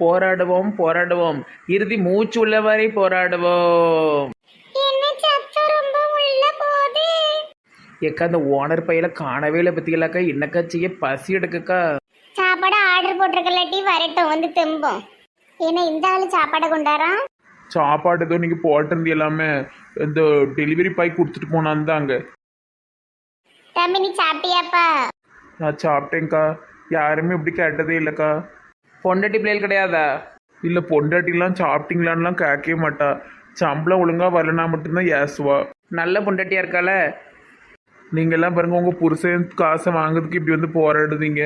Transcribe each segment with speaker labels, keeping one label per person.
Speaker 1: போராடுவோம் போராடுவோம், இறுதி மூச்சு உள்ளவரை போராடுவோம். ஏக்கா அந்த ஓனர் பையில காணவே இல்லை பத்தியலாக்கா, என்னக்கா செய்ய, பசி எடுக்கக்கா.
Speaker 2: சாப்பாடு ஆர்டர் போட்டிருக்கலாட்டி வரட்டும் வந்து திரும்பும். ஏன்னா இந்த ஆளு சாப்பாடை கொண்டாராம்.
Speaker 1: சாப்பாடு ஏதோ நீங்க போட்டிருந்தீ எல்லாமே இந்த டெலிவரி பாய் கொடுத்துட்டு போனாந்தாங்க.
Speaker 2: தம்பி நீ சாப்பிட்டியாப்பா?
Speaker 1: நான் சாப்பிட்டேங்க்கா. யாருமே இப்படி கேட்டதே இல்லைக்கா. பொண்டாட்டி பிள்ளைகள் கிடையாதா? இல்லை, பொண்டாட்டிலாம் சாப்பிட்டீங்களான்லாம் கேட்கவே மாட்டா. சம்பளம் ஒழுங்காக வரலனா மட்டும்தான் ஏசுவா. நல்ல பொண்டாட்டியா இருக்கால. நீங்கள்லாம் பாருங்க, உங்கள் புருஷன் காசை வாங்குறதுக்கு இப்படி வந்து போராடுதீங்க.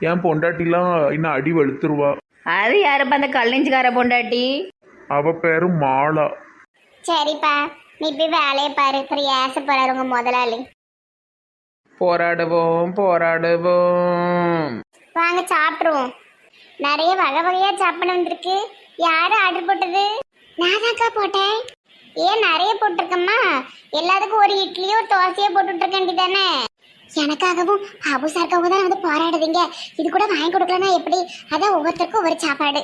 Speaker 1: ஏன் பொண்டாட்டிலாம் இன்னும் அடி வெளுத்துருவா.
Speaker 3: அது யாருப்பா அந்த கல்லிஞ்சுக்கார பொண்டாட்டி?
Speaker 1: அவ பேரு மாலா.
Speaker 2: சரிப்பா நீ போய் வேலையை பாரு. அப்புறம் ஏச போறாரு உங்க முதலாளி.
Speaker 1: போராடுவோம் போராடுவோம்.
Speaker 2: வாங்க சாப்பிடுவோம். நிறைய வகை வகையா சாப்பிட வந்திருக்கு. யாரு ஆர்டர் போட்டது? நான் தான்க்கா போட்டேன். ஏன் நிறைய போட்டிருக்கம்மா? எல்லாத்துக்கும் ஒரு இட்லியோ தோசையோ போட்டுட்டு இருக்க வேண்டியதானே? எனக்காகவும் பாபு சாருக்காகவும் தான் வந்து போராடுதீங்க. இது கூட வாங்கி கொடுக்கலன்னா எப்படி? அதான் ஒவ்வொருத்தருக்கும் ஒவ்வொரு சாப்பாடு.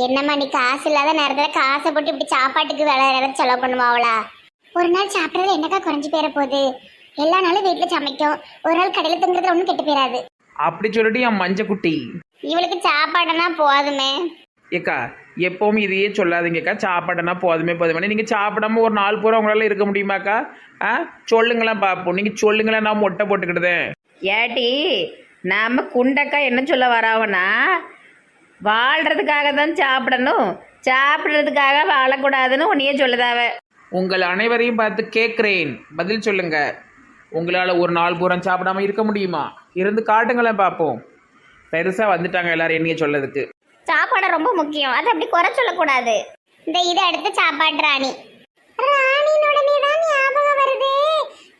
Speaker 2: என்னம்மா நீ காசு இல்லாத நேரத்துல காசை போட்டு இப்படி சாப்பாட்டுக்கு வேலை நேரம் செலவு பண்ணுவாங்களா? ஒரு நாள் சாப்பிட்றதுல என்னக்கா குறைஞ்சி போயிட போகுது? எல்லா நாளும் வீட்டுல சமைக்கும். ஒரு நாள் கடையில தங்குறதுல ஒன்றும் கெட்டு போயிடாது.
Speaker 1: அப்படி சொல்லிட்டு என் மஞ்ச குட்டி
Speaker 2: இவளுக்கு சாப்பாடுனா போதுமே.
Speaker 1: ஏக்கா எப்பவும் இதையே சொல்லாதீங்கக்கா. சாப்பாடுனா போதுமே போதுமே. நீங்கள் சாப்பிடாம ஒரு நாள் பூரா உங்களால் இருக்க முடியுமாக்கா? சொல்லுங்களேன் பார்ப்போம். நீங்கள் சொல்லுங்களேன், நான் மொட்டை போட்டுக்கிடுதேன்.
Speaker 3: ஏட்டி நம்ம குண்டக்கா என்ன சொல்ல வராவனா, வாழ்கிறதுக்காக தான் சாப்பிடணும், சாப்பிட்றதுக்காக வாழக்கூடாதுன்னு உன்னையே சொல்லுதாவ.
Speaker 1: உங்கள் அனைவரையும் பார்த்து கேட்குறேன், பதில் சொல்லுங்க. உங்களால் ஒரு நாள் பூரா சாப்பிடாம இருக்க முடியுமா? இருந்து காட்டுங்களேன் பார்ப்போம். பெருசாக வந்துட்டாங்க எல்லாரும் என்னைய சொல்லதுக்கு.
Speaker 2: சாப்பாடு ரொம்ப முக்கியம், அதை அப்படி குறை சொல்லக்கூடாது. இந்த இதை அடுத்து சாப்பாடு ராணி. ராணினோட நீதான் ஞாபகம் வருது.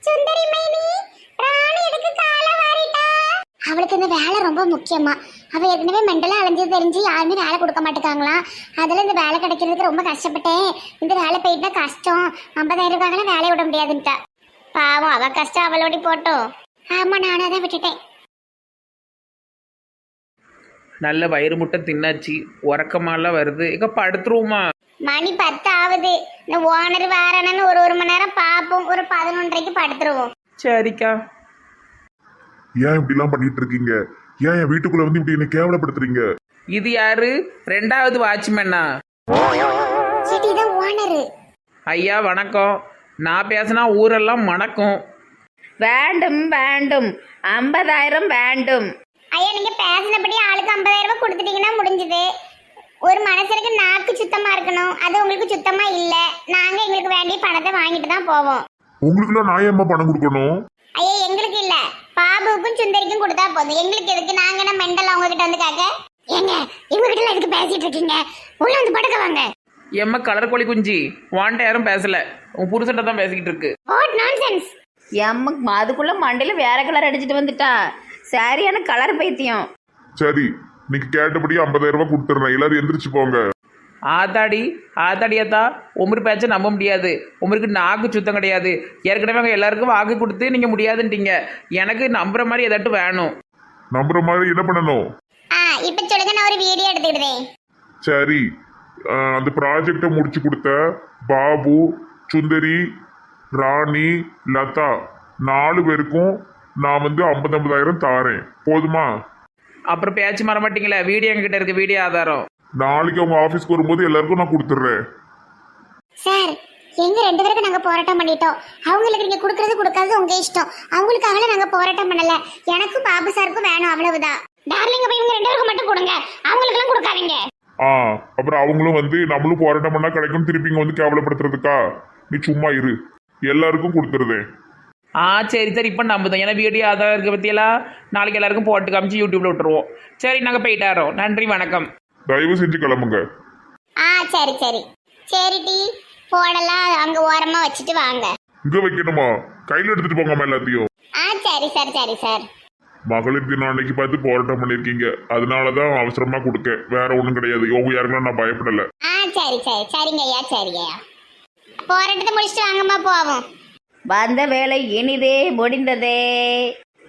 Speaker 2: சுந்தரி மைனி, ராணி எதுக்கு காலை வாரிட்டா? அவளுக்கு இந்த வேலை ரொம்ப முக்கியமா. அவ ஏற்கனவே மெண்டலா அலைஞ்சது தெரிஞ்சு யாருமே வேலை கொடுக்க மாட்டேங்காங்களாம். அதில் இந்த வேலை கிடைக்கிறதுக்கு ரொம்ப கஷ்டப்பட்டேன். இந்த வேலை போயிட்டா கஷ்டம், 50,000 ரூபாய்க்கெல்லாம் வேலையை விட முடியாதுன்ட்டா. பாவம், அவ கஷ்டம் அவளோடி போட்டோம். ஆமா, நானும் அதை விட்டுட்டேன்.
Speaker 1: நல்ல வயிறு முட்டை தின்னாச்சு, உறக்கமாலாம் வருது. இங்க படுத்துருவோமா?
Speaker 2: மணி 10 ஆகுது. இந்த ஓனர் வேறன்னு ஒரு மணி நேரம் பார்ப்போம். ஒரு 11:30க்கு படுத்துருவோம்.
Speaker 1: சரிக்கா.
Speaker 4: ஏன் இப்படிலாம் பண்ணிட்டு இருக்கீங்க? ஏன் என் வீட்டுக்குள்ள வந்து இப்படி என்ன கேவலப்படுத்துறீங்க?
Speaker 1: இது யாரு? 2வது வாட்ச்மேனா?
Speaker 2: இதான் ஓனரு.
Speaker 1: ஐயா வணக்கம். நான் பேசினா ஊரெல்லாம் மணக்கும்.
Speaker 3: வேண்டும் வேண்டும், 50,000 வேண்டும்.
Speaker 2: ஐயா நீங்க பேசினபடி ஆளுக்கு 50,000 ரூபாய் கொடுத்துட்டீங்கன்னா முடிஞ்சது. ஒரு மனுஷனுக்கு நாக்கு சுத்தமா இருக்கணும், அது உங்களுக்கு சுத்தமா இல்ல. நாங்க எங்களுக்கு வேண்டிய பணத்தை வாங்கிட்டு தான் போவோம்.
Speaker 4: உங்களுக்குலாம் நான் ஏம்மா பணம் கொடுக்கணும்?
Speaker 2: ஐயா எங்களுக்கு இல்ல, பாபுவுக்கும் சுந்தரிக்கும் கொடுத்தா போதும். எங்களுக்கு எதுக்கு? நாங்க என்ன மெண்டல் அவங்க கிட்ட வந்து கேட்க? ஏங்க இவங்க கிட்ட எதுக்கு பேசிட்டு இருக்கீங்க? உள்ள வந்து படுக்க வாங்க.
Speaker 1: எம்ம கலர் கோழி குஞ்சு, வாண்ட யாரும் பேசல, உன் புருஷன்ட்ட தான் பேசிக்கிட்டு இருக்கு.
Speaker 2: What nonsense.
Speaker 3: எம்ம அதுக்குள்ள மண்டையில வேற கலர் அடிச்சிட்டு வந்துட்டா. சரியான கலர் பைத்தியம்.
Speaker 4: சரி, நீங்க கேட்டபடி 50,000 ரூபாய் கொடுத்துறேன். எல்லாரும் எந்திரிச்சு போங்க.
Speaker 1: ஆத்தாடி ஆத்தாடியாத்தா, உமரு பேச்ச நம்ப முடியாது. உமருக்கு நாக்கு சுத்தம் கிடையாது. ஏற்கனவே அவங்க எல்லாருக்கும் வாக்கு கொடுத்து நீங்க முடியாதுன்ட்டீங்க. எனக்கு நம்புற மாதிரி ஏதாட்டும் வேணும்.
Speaker 4: நம்புற மாதிரி என்ன பண்ணணும்?
Speaker 2: இப்ப சொல்லுங்க, நான் ஒரு வீடியோ எடுத்துக்கிட்டேன்.
Speaker 4: சரி, அந்த ப்ராஜெக்டை முடிச்சு கொடுத்த பாபு, சுந்தரி, ராணி, லதா 4 பேருக்கும் நான் வந்து 50,000 தாரேன். போதுமா?
Speaker 1: அப்புறம் பேச்சு மாற மாட்டீங்களா? வீடியோ எங்ககிட்ட இருக்கு, வீடியோ ஆதாரம்.
Speaker 4: நாளைக்கு அவங்க ஆபீஸ்க்கு வரும்போது எல்லாருக்கும் நான் கொடுத்துட்றேன்.
Speaker 2: சார், எங்க 2 பேருக்கு நாங்க போராட்டம் பண்ணிட்டோம். அவங்களுக்கு நீங்க கொடுக்கறது கொடுக்காது உங்க இஷ்டம். அவங்களுக்காக நாங்க போராட்டம் பண்ணல. எனக்கும் பாபு சாருக்கும் வேணும், அவ்வளவுதான். டார்லிங் போய் இவங்க 2 பேருக்கு மட்டும் கொடுங்க, அவங்களுக்கு எல்லாம் கொடுக்காதீங்க.
Speaker 4: அப்புறம் அவங்களும் வந்து நம்மளும் போராட்டம் பண்ணா கிடைக்கும், திருப்பி இங்க வந்து கேவலப்படுத்துறதுக்கா? நீ சும்மா இரு, எல்லாருக்கும் கொடுத்துருதேன்.
Speaker 1: சரி சரி, இப்போ நம்புதோம். ஏன்னா வீடியோ ஆதாரம் இருக்க பற்றியெல்லாம் நாளைக்கு எல்லாருக்கும் போட்டு காமிச்சு யூடியூப்ல விட்டுருவோம். சரி, நாங்கள் போயிட்டாரோம். நன்றி, வணக்கம்.
Speaker 4: தயவு செஞ்சு கிளம்புங்க.
Speaker 2: சரி சரி சரி டி போடலாம். அங்க ஓரமா வச்சுட்டு வாங்க.
Speaker 4: இங்க வைக்கணுமா? கையில எடுத்துட்டு போங்க எல்லாத்தையும்.
Speaker 2: சரி சார், சரி சார்.
Speaker 4: மகளிர் தினம் அன்னைக்கு பார்த்து போராட்டம் பண்ணிருக்கீங்க, அதனாலதான் அவசரமா கொடுக்க, வேற ஒண்ணும் கிடையாது. யோக யாருக்கும் நான் பயப்படல.
Speaker 2: சரி சரி சரிங்க ஐயா, சரிங்க ஐயா. போராட்டத்தை முடிச்சுட்டு வாங்கம்மா போவோம்.
Speaker 3: வந்த வேலை இனிதே முடிந்ததே.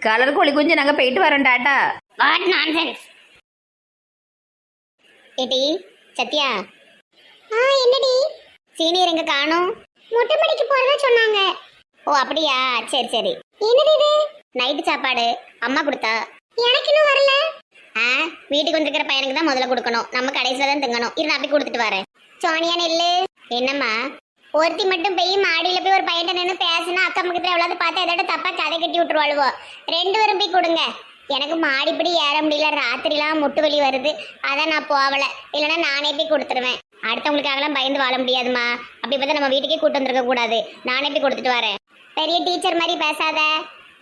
Speaker 3: கலர் கோழி குஞ்சு நாங்க போயிட்டு வரோம். டாட்டா.
Speaker 2: What nonsense. ஏடி சத்யா. என்னடி? சீனியர் எங்க காணோம்? மொட்டை மாடிக்கு போறதா சொன்னாங்க. ஓ அப்படியா, சரி சரி. என்னது இது? நைட்டு சாப்பாடு அம்மா கொடுத்தா. எனக்கு இன்னும் வரல. வீட்டுக்கு வந்திருக்கிற பையனுக்கு தான் முதல்ல கொடுக்கணும், நம்ம கடைசியில தான் திங்கணும். இரு நான் போய் கொடுத்துட்டு வரேன். சோனியா நெல்லு. என்னம்மா? ஒருத்தி மட்டும் போய் மாடியில போய் ஒரு பையன் நின்று பேசினா அக்கம் பக்கத்துல எவ்வளவு பார்த்தா இதோட தப்பா கதை கட்டி விட்டுருவாளுவோ. 2 பேரும் போய் கொடுங்க. எனக்கு மாடிப்படி ஏற முடியல, ராத்திரிலாம் முட்டு வலி வருது, அதான் நான் போகல. இல்லைன்னா நானே போய் கொடுத்துருவேன். அடுத்தவங்களுக்காகலாம் பயந்து வாழ முடியாதுமா. அப்படி பார்த்தா நம்ம வீட்டுக்கே கூட்டு வந்திருக்க கூடாது. நானே போய் கொடுத்துட்டு வரேன். பெரிய டீச்சர் மாதிரி பேசாத.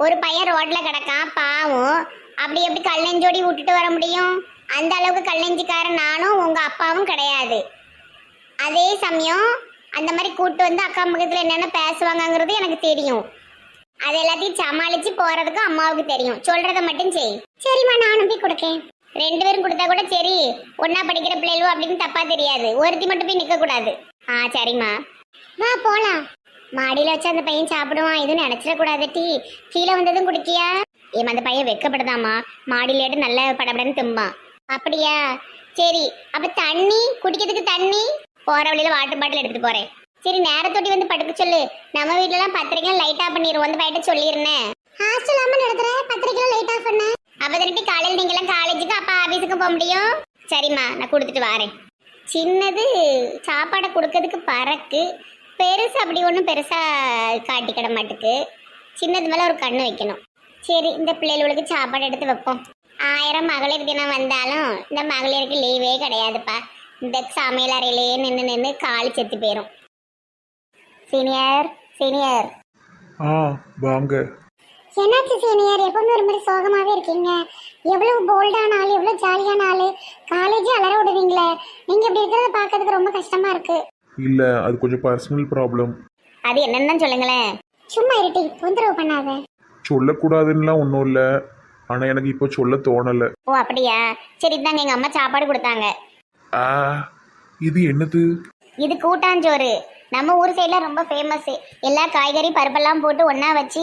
Speaker 2: ஒரு பையன் ரோட்ல கிடக்கான் பாவம், அப்படி எப்படி கல்லெஞ்சோடி விட்டுட்டு வர முடியும்? அந்த அளவுக்கு கல்லெஞ்சிக்காரன் நானும் உங்க அப்பாவும் கிடையாது. அதே சமயம் அந்த மாதிரி கூட்டு வந்து அக்கம் பக்கத்துல என்னென்ன பேசுவாங்கங்கிறது எனக்கு தெரியும். அது எல்லாத்தையும் சமாளிச்சு போறதுக்கும் அம்மாவுக்கு தெரியும். சொல்றத மட்டும் செய். சரிம்மா, நானும் போய் கொடுக்கேன். 2 பேரும் கொடுத்தா கூட சரி, ஒன்னா படிக்கிற பிள்ளைகளோ அப்படின்னு தப்பா தெரியாது. ஒருத்தி மட்டும் போய் நிக்க கூடாது. சரிம்மா, வா போலாம். மாடியில வச்சு அந்த பையன் சாப்பிடுவான், எதுவும் நினைச்சிடக்கூடாது. டீ கீழே வந்ததும் குடிக்கியா? ஏமா அந்த பையன் வெக்கப்படுதாமா, மாடியிலேட்டு நல்ல படபடன்னு திம்பான். அப்படியா, சரி. அப்ப தண்ணி குடிக்கிறதுக்கு தண்ணி போற வழியில வாட்டர் பாட்டில் எடுத்துட்டு போறேன். சரி, நேரத்தோட்டி வந்து படுக்க சொல்லு. நம்ம வீட்டுல எல்லாம் பத்திரிக்கைலாம் லைட் ஆஃப் பண்ணிடுவோம். வந்து பையிட்ட சொல்லிருந்தேன். ஹாஸ்டல் ஆமா நடத்துற பத்திரிக்கைலாம் லைட் ஆஃப் பண்ண. அப்ப திருப்பி காலையில் நீங்க எல்லாம் காலேஜுக்கு அப்பா ஆபீஸுக்கு போக முடியும். சரிம்மா, நான் கொடுத்துட்டு வரேன். சின்னது சாப்பாடை கொடுக்கறதுக்கு பறக்கு, பெருசு அப்படி ஒன்றும் பெருசா காட்டிக்கிட மாட்டுக்கு. சின்னது மேல ஒரு கண்ணு வைக்கணும். சரி, இந்த பிள்ளைகளுக்கு சாப்பாடு எடுத்து வைப்போம். 1000 மகளிர் தினம் வந்தாலும் இந்த மகளிருக்கு லீவே கிடையாதுப்பா. இந்த சமையல் அறையிலேயே நின்று காலி செத்து போயிடும். Senior senior.
Speaker 1: வாங்க.
Speaker 2: என்னாச்சு சீனியர்? எப்பவுமே ஒரு மாதிரி சோகமாவே இருக்கீங்க. எவ்வளவு போல்டான ஆள், எவ்வளவு ஜாலியான ஆளு. காலேஜ் அலற விடுவீங்களே, நீங்க இப்படி இருக்கிறத பார்க்கறதுக்கு ரொம்ப கஷ்டமா இருக்கு.
Speaker 1: இல்ல, அது கொஞ்சம் பர்சனல் ப்ராப்ளம்.
Speaker 2: அது என்னன்னு தான் சொல்லுங்களேன். சும்மா இருட்டி, தொந்தரவு பண்ணாத.
Speaker 1: சொல்லக்கூடாதுன்னுலாம் ஒன்றும் இல்லை, ஆனால் எனக்கு இப்போ சொல்ல தோணலை.
Speaker 2: ஓ அப்படியா, சரி. தாங்க எங்க அம்மா சாப்பாடு கொடுத்தாங்க.
Speaker 1: இது என்னது?
Speaker 2: இது கூட்டாஞ்சோறு. நம்ம ஊர் சைடில் ரொம்ப ஃபேமஸ். எல்லா காய்கறி பருப்பெல்லாம் போட்டு ஒன்றா வச்சு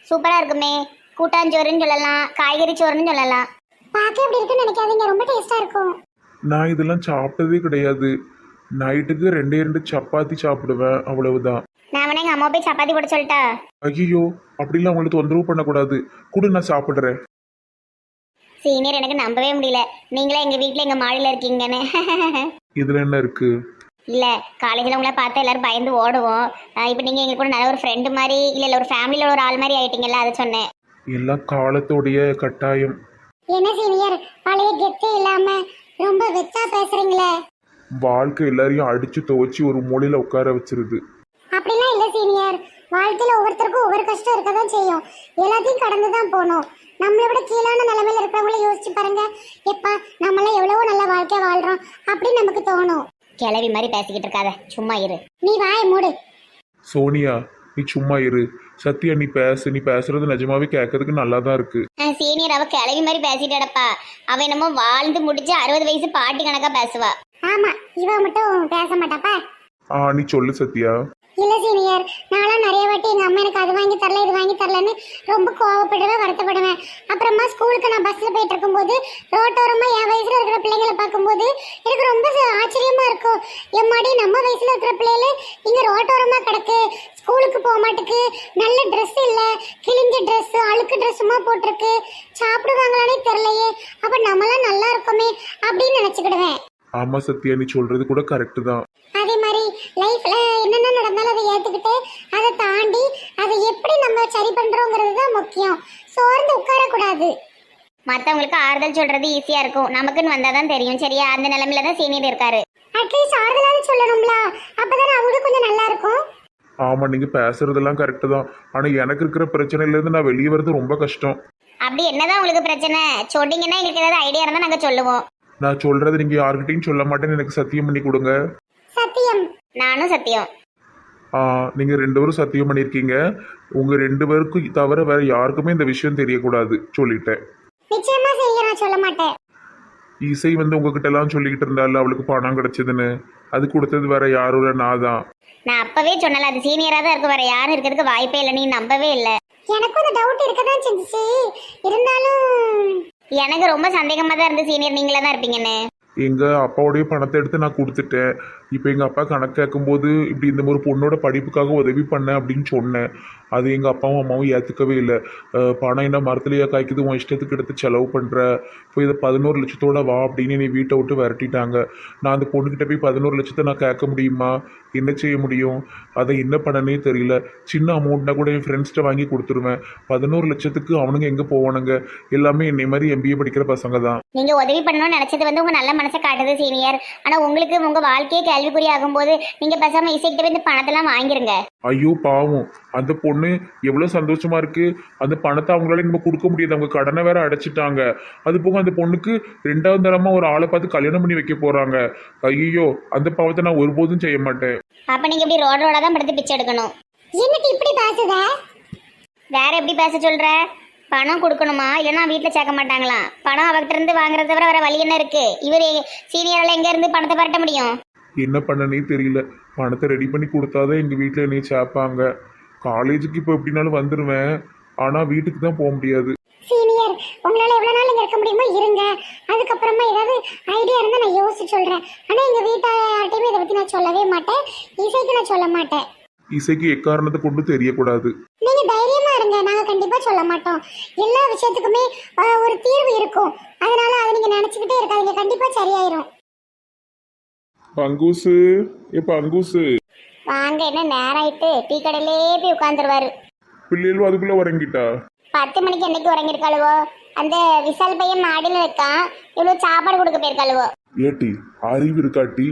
Speaker 2: சூப்பராக இருக்குமே. கூட்டாஞ்சோறுன்னு சொல்லலாம், காய்கறி சோறுன்னு சொல்லலாம். பார்க்க எப்படி இருக்குன்னு நினைக்காதீங்க, ரொம்ப டேஸ்ட்டாக இருக்கும்.
Speaker 1: நான் இதெல்லாம் சாப்பிட்டதே கிடையாது. நைட்டுக்கு 2 சப்பாத்தி சாப்பிடுவேன், அவ்வளவுதான்.
Speaker 2: நான் வேணா எங்கள் அம்மா போய் சப்பாத்தி போட சொல்லிட்டா?
Speaker 1: ஐயோ, அப்படிலாம் உங்களுக்கு தொந்தரவு பண்ணக்கூடாது. கூட நான் சாப்பிட்றேன்.
Speaker 2: சீனியர், எனக்கு நம்பவே முடியல நீங்களே எங்கள் வீட்டில் எங்கள் மாடியில் இருக்கீங்கன்னு.
Speaker 1: இதில் என்ன இருக்கு?
Speaker 2: இல்லை, காலேஜில் உங்களை பார்த்தா எல்லாரும் பயந்து ஓடுவோம். இப்போ நீங்கள் எங்களுக்கு கூட நல்ல ஒரு ஃப்ரெண்டு மாதிரி, இல்லை ஒரு ஃபேமிலியில் ஒரு ஆள் மாதிரி ஆயிட்டீங்கல்ல, அதை சொன்னேன்.
Speaker 1: எல்லாம் காலத்தோடைய கட்டாயம்.
Speaker 2: என்ன சீனியர், பழைய கெத்தே இல்லாமல் ரொம்ப வெச்சா பேசுறீங்களே.
Speaker 1: வாழ்க்கை எல்லாரையும் அடிச்சு துவச்சி ஒரு மூலையில உட்கார வச்சிருது.
Speaker 2: அப்படிலாம் இல்லை சீனியர், வாழ்க்கையில் ஒவ்வொருத்தருக்கும் ஒவ்வொரு கஷ்டம் இருக்க தான் செய்யும். எல்லாத்தையும் கடந்து தான் போகணும். நம்மளை விட கீழான நிலைமையில இருக்கிறவங்கள யோசிச்சு பாருங்க. எப்பா நம்மளாம் எவ்வளவோ நல்ல வாழ்க்கையை வாழ்றோம் அப்படின்னு நமக்கு தோணும். கிளவி மாதிரி பேசிக்கிட்டு இருக்காத, சும்மா இரு. நீ வாயை மூடு.
Speaker 1: சோனியா, நீ சும்மா இரு. சத்யா, நீ பேசு. நீ பேசுறது நிஜமாவே கேட்கறதுக்கு நல்லா தான் இருக்கு.
Speaker 2: சீனியர், அவ கிளவி மாதிரி பேசிட்டடப்பா. அவ என்னமோ வாழ்ந்து முடிச்சு 60 வயசு பாட்டி கணக்கா பேசுவா. ஆமா, இவ மட்டும் பேச மாட்டாப்பா.
Speaker 1: நீ சொல்லு சத்யா.
Speaker 2: இல்ல சீனியர், நான்லாம் நிறைய வாட்டி எங்க அம்மா எனக்கு அது வாங்கி தரல இது வாங்கி தரலன்னு ரொம்ப கோவப்படுவேன், வருத்தப்படுவேன். அப்புறமா ஸ்கூலுக்கு நான் பஸ்ல போயிட்டு இருக்கும்போது ரோட்டோரமா என் வயசுல இருக்கிற பிள்ளைங்களை பார்க்கும்போது எனக்கு ரொம்ப ஆச்சரியமா இருக்கும். எம்மாடி, நம்ம வயசுல இருக்கிற பிள்ளைகள இங்க ரோட்டோரமா கிடக்கு, ஸ்கூலுக்கு போக மாட்டுக்கு, நல்ல ட்ரெஸ் இல்ல, கிழிஞ்ச ட்ரெஸ், அழுக்கு ட்ரெஸ்ஸுமா போட்டிருக்கு, சாப்பிடுவாங்களானே தெரியலையே, அப்ப நம்மளாம் நல்லா இருக்கோமே அப்படின்னு நினைச்சுக்கிடுவேன்.
Speaker 1: ஆமா சத்யா, நீ சொல்றது கூட கரெக்ட் தான்.
Speaker 2: அதே மாதிரி லைஃப்ல என்னென்ன நடந்தாலும் அதை ஏத்துக்கிட்டு அதை தாண்டி அதை எப்படி நம்ம சரி பண்றோங்கிறது தான் முக்கியம். சோர்ந்து உட்காரக்கூடாது. மற்றவங்களுக்கு ஆறுதல் சொல்றது ஈஸியா இருக்கும், நமக்குன்னு வந்தாதான் தெரியும். சரியா, அந்த நிலைமையில தான் சீனியர் இருக்காரு. அட்லீஸ்ட் ஆறுதலாவது சொல்லணும்ல, அப்பதானே அவங்களுக்கு கொஞ்சம் நல்லா இருக்கும்.
Speaker 1: ஆமா, நீங்க பேசுறதெல்லாம் கரெக்ட் தான். ஆனா எனக்கு இருக்கிற பிரச்சனையில இருந்து நான் வெளியே வர்றது ரொம்ப கஷ்டம்.
Speaker 2: அப்படி என்னதான் உங்களுக்கு பிரச்சனை சொன்னீங்கன்னா எங்களுக்கு ஏதாவது ஐடியா இருந்தா நாங்க சொல்லுவோம்.
Speaker 1: நான் சொல்றது நீங்க யாருக்கிட்டையும் சொல்ல மாட்டேன்னு எனக்கு சத்தியம் பண்ணி கொடுங்க.
Speaker 2: சத்தியம்? நானும் சத்தியம்.
Speaker 1: நீங்க 2 பேரும் சத்தியம் பண்ணிருக்கீங்க. உங்க 2 பேருக்கும் தவிர வேற யாருக்குமே இந்த விஷயம் தெரியக்கூடாது சொல்லிட்டேன்.
Speaker 2: நிச்சயமா செய்ய, நான் சொல்ல மாட்டேன்.
Speaker 1: இசை வந்து உங்ககிட்ட எல்லாம் சொல்லிக்கிட்டு இருந்தால அவளுக்கு பணம் கிடைச்சதுன்னு, அது கொடுத்தது வேற யாரும் இல்ல, நான் தான்.
Speaker 2: நான் அப்பவே சொன்னல, அது சீனியரா தான் இருக்கு, வேற யாரும் இருக்கிறதுக்கு வாய்ப்பே இல்லை. நீ நம்பவே இல்லை. எனக்கும் அந்த டவுட் இருக்கதான் செஞ்சுச்சு. இருந்தாலும் எனக்கு ரொம்ப சந்தேகமா தான் இருந்து சீனியர் நீங்களே தான் இருப்பீங்கன்னு.
Speaker 4: எங்கள் அப்பாவுடைய பணத்தை எடுத்து நான் கொடுத்துட்டேன். இப்போ எங்கள் அப்பா கணக்கு கேட்கும்போது இப்படி இந்த ஒரு பொண்ணோட படிப்புக்காக உதவி பண்ணேன் அப்படின்னு சொன்னேன். அது எங்கள் அப்பாவும் அம்மாவும் ஏற்றுக்கவே இல்லை. பணம் என்ன மரத்துலையா காய்க்குது, உன் இஷ்டத்துக்கு எடுத்து செலவு பண்ணுற, இப்போ இதை 11 லட்சத்தோட வா அப்படின்னு என்னை வீட்டை விட்டு விரட்டிட்டாங்க. நான் அந்த பொண்ணுக்கிட்ட போய் 11 லட்சத்தை நான் கேட்க முடியுமா? என்ன செய்ய முடியும்? அதை என்ன பண்ணனே தெரியல. சின்ன அமௌண்ட்னா கூட என் ஃப்ரெண்ட்ஸ்கிட்ட வாங்கி கொடுத்துருவேன். 11 லட்சத்துக்கு அவனுங்க எங்கே போவானுங்க? எல்லாமே என்னை மாதிரி MBA படிக்கிற பசங்க தான்.
Speaker 2: நீங்க உதவி பண்ணணும்னு நினைச்சது வந்து உங்க நல்ல மனசை காட்டுது சீனியர். ஆனா உங்களுக்கு உங்க வாழ்க்கையே கேள்விக்குறி ஆகும்போது நீங்க பேசாம இசைக்கிட்ட போய் இந்த பணத்தெல்லாம் வாங்கிருங்க.
Speaker 4: ஐயோ பாவம், அந்த பொண்ணு எவ்வளோ சந்தோஷமா இருக்கு. அந்த பணத்தை அவங்களால நம்ம கொடுக்க முடியாது, அவங்க கடனை வேற அடைச்சிட்டாங்க. அது போக அந்த பொண்ணுக்கு 2வது தரமா ஒரு ஆளை பார்த்து கல்யாணம் பண்ணி வைக்க போறாங்க. ஐயோ, அந்த பாவத்தை நான் ஒருபோதும் செய்ய மாட்டேன்.
Speaker 2: அப்ப நீங்க இப்படி ரோடோட தான் படுத்து பிச்சை எடுக்கணும். என்னட்டு இப்படி பேசுத? வேற எப்படி பேச சொல்ற? பணம் கொடுக்கணுமா? இல்லைன்னா வீட்டில் சேர்க்க மாட்டாங்களா? பணம் அவர்கிட்ட இருந்து வாங்குறத தவிர வேற வழி என்ன இருக்கு? இவர் சீனியர்ல எங்க இருந்து பணத்தை பரட்ட முடியும்?
Speaker 4: என்ன பண்ணனே தெரியல. பணத்தை ரெடி பண்ணி கொடுத்தாதான் எங்கள் வீட்டில் என்னைய சேர்ப்பாங்க. காலேஜுக்கு இப்போ எப்படினாலும் வந்துடுவேன், ஆனால் வீட்டுக்கு தான் போக முடியாது.
Speaker 2: சீனியர், உங்களால எவ்வளவு நாள் இங்க இருக்க முடியுமோ இருங்க. அதுக்கப்புறமா ஏதாவது ஐடியா இருந்தா நான் யோசிச்சு சொல்றேன். ஆனா எங்க வீட்டார்ட்டையுமே இதை பத்தி நான் சொல்லவே மாட்டேன். இசைக்கு நான் சொல்ல மாட்டேன்.
Speaker 4: இசைக்கு எக்காரணத்தை கொண்டு தெரியக்கூடாது.
Speaker 2: நீங்க தைரியமா இருங்க, நாங்க கண்டிப்பா சொல்ல மாட்டோம். எல்லா விஷயத்துக்குமே ஒரு தீர்வு இருக்கும். அதனால அதை நீங்க நினைச்சுக்கிட்டே இருக்காதீங்க, கண்டிப்பா சரியாயிரும்.
Speaker 4: பங்கூசு, பங்கூசு
Speaker 2: வாங்க, என்ன நேரம் ஆயிட்டு டீ கடையிலே போய் உட்காந்துருவாரு.
Speaker 4: பிள்ளைகளும் அதுக்குள்ள உறங்கிட்டா?
Speaker 2: 10 மணிக்கு என்னைக்கு உறங்கிருக்காளுவோ? அந்த விசால் பையன் மாடியில இருக்கான், இவ்வளவு சாப்பாடு கொடுக்க போயிருக்காளுவோ.
Speaker 4: ஏட்டி அறிவு இருக்காட்டி?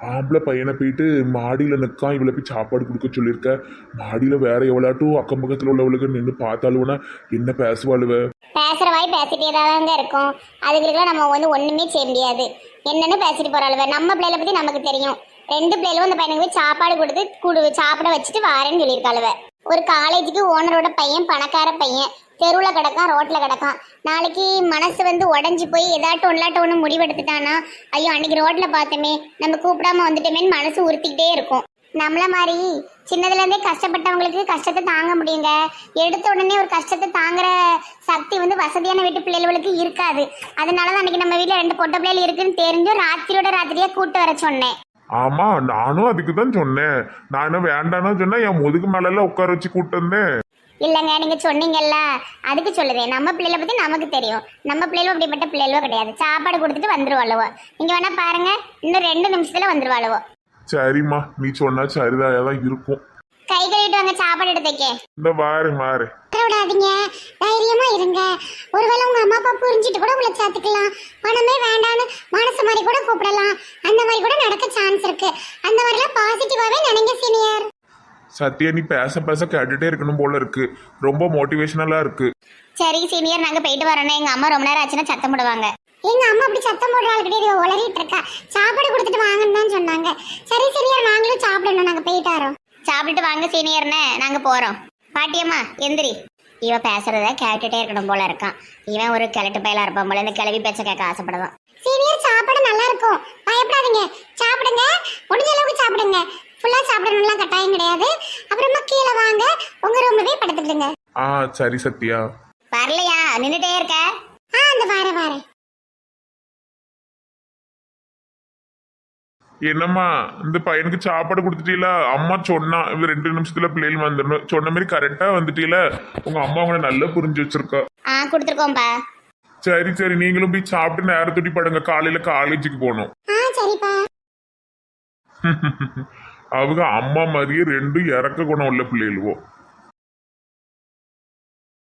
Speaker 4: ஆம்பளை பையனை போயிட்டு மாடியில் நிற்கான், இவ்வளோ போய் சாப்பாடு கொடுக்க சொல்லியிருக்க. மாடியில் வேற எவ்வளோட்டும் அக்கம் பக்கத்தில் உள்ளவளுக்கு நின்று பார்த்தாலுவனா என்ன பேசுவாளுவ?
Speaker 2: பேசுற வாய் பேசிட்டே தாங்க இருக்கும். அதுகளுக்குலாம் நம்ம வந்து ஒண்ணுமே செய்ய முடியாது. என்னன்னு பேசிட்டு போறாளுவ. நம்ம பிள்ளைகளை பத்தி நமக்கு தெரியும். 2 பிள்ளைகளும் அந்த பையனுக்கு போய் சாப்பாடு கொடுத்து சாப்பிட வச்சுட்டு வாரேன்னு சொல்லியிருக்காளுவ. ஒரு காலேஜுக்கு ஓனரோட பையன், பணக்கார பையன், தெருவில் கிடக்கான், ரோட்டில் கிடக்கான். நாளைக்கு மனசு வந்து உடஞ்சி போய் ஏதாட்டும் ஒன்றாட்டம் ஒன்று முடிவெடுத்துட்டானா, ஐயோ அன்னைக்கு ரோட்டில் பார்த்தோமே, நம்ம கூப்பிடாம வந்துட்டோமேன்னு மனசு உறுத்திக்கிட்டே இருக்கும். நம்மள மாதிரி சின்னதுலேருந்தே கஷ்டப்பட்டவங்களுக்கு கஷ்டத்தை தாங்க முடியுங்க. எடுத்த உடனே ஒரு கஷ்டத்தை தாங்குற சக்தி வந்து வசதியான வீட்டு பிள்ளைகளுக்கு இருக்காது. அதனால தான் அன்னைக்கு நம்ம வீட்டில் 2 பொட்டை பிள்ளைகள் இருக்குன்னு தெரிஞ்சும் ராத்திரியே கூட்டு வர சொன்னேன்.
Speaker 4: ஆமா, நானும் அதுக்கு தான் சொன்னேன். நான் என்ன வேண்டான்னு சொன்னா என் முதுகு மேலெல்லாம் உட்கார வச்சு கூப்பிட்டு வந்தேன்.
Speaker 2: இல்லைங்க, நீங்க சொன்னீங்கல்ல அதுக்கு சொல்லுதேன். நம்ம பிள்ளைகளை பத்தி நமக்கு தெரியும். நம்ம பிள்ளைகளும் அப்படிப்பட்ட பிள்ளைகளோ கிடையாது. சாப்பாடு கொடுத்துட்டு வந்துருவாளுவோ. நீங்க வேணா பாருங்க, இன்னும் 2 நிமிஷத்துல வந்துருவாளுவோ.
Speaker 4: சரிம்மா, நீ சொன்னா சரிதான் இருக்கும்.
Speaker 2: கை கழுவிட்டு வாங்க, சாப்பாடு எடுத்து வைக்க.
Speaker 4: இந்த வாரு
Speaker 2: விடாதீங்க, தைரியமா இருங்க. ஒருவேளை உங்க அம்மா அப்பா புரிஞ்சுட்டு கூட உங்களை சேர்த்துக்கலாம். பணமே வேண்டான்னு மனசு மாதிரி கூட கூப்பிடலாம். அந்த மாதிரி கூட நடக்க சான்ஸ் இருக்கு. அந்த மாதிரிலாம் பாசிட்டிவாவே நினைங்க சீனியர்.
Speaker 4: சத்யா, நீ பேச கேட்டுட்டே இருக்கணும் போல இருக்கு. ரொம்ப மோட்டிவேஷனலா இருக்கு.
Speaker 2: சரி சீனியர், நாங்க போயிட்டு வரோம். எங்க அம்மா ரொம்ப நேரம் ஆச்சுன்னா சத்தம் போடுவாங்க. எங்க அம்மா அப்படி சத்தம் போடுறாள் கிடையாது, உளறிட்டு இருக்கா. சாப்பாடு கொடுத்துட்டு வாங்கன்னு தான் சொன்னாங்க. சரி சீனியர், நாங்களும் சாப்பிடணும். நாங்க போயிட்டு வரோம். சாப்பிட்டுட்டு வாங்க சீனியர்னே, நாங்க போறோம். பாட்டியம்மா எந்திரி. இவ பேசுறத கேட்டுட்டே இருக்கணும் போல இருக்கான். இவன் ஒரு கிழட்டு பயலா இருப்பான் போல. இந்த கிளவி பேச்ச கேட்க ஆசைப்படுவான். சீனியர், சாப்பாடு நல்லா இருக்கும், பயப்படாதீங்க. சாப்பிடுங்க, முடிஞ்ச அளவுக்கு சாப்பிடுங்க. ஃபுல்லா சாப்பிடணும்லாம் கட்டாயம் கிடையாது. அப்புறமா கீழே வாங்க, உங்க ரூம்ல போய் படுத்துக்கிடுங்க.
Speaker 4: சரி சத்யா.
Speaker 2: வரலையா? நின்னுட்டே இருக்க. அந்த வாரேன்.
Speaker 4: என்னம்மா, இந்த பையனுக்கு சாப்பாடு கொடுத்துட்டீல? அம்மா சொன்னா இவ 2 நிமிஷத்துல பிள்ளைகள் வந்துடணும் சொன்ன மாதிரி கரெக்டா வந்துட்டீல? உங்க அம்மா உங்களை நல்லா புரிஞ்சு வச்சிருக்கா.
Speaker 2: கொடுத்துருக்கோம்பா.
Speaker 4: சரி, நீங்களும் போய் சாப்பிட்டு நேரத்தொட்டி படுங்க, காலையில காலேஜுக்கு போகணும்.
Speaker 2: சரிப்பா.
Speaker 4: அவங்க அம்மா மாதிரியே 2 இறக்க குணம் உள்ள பிள்ளைகளுவோ.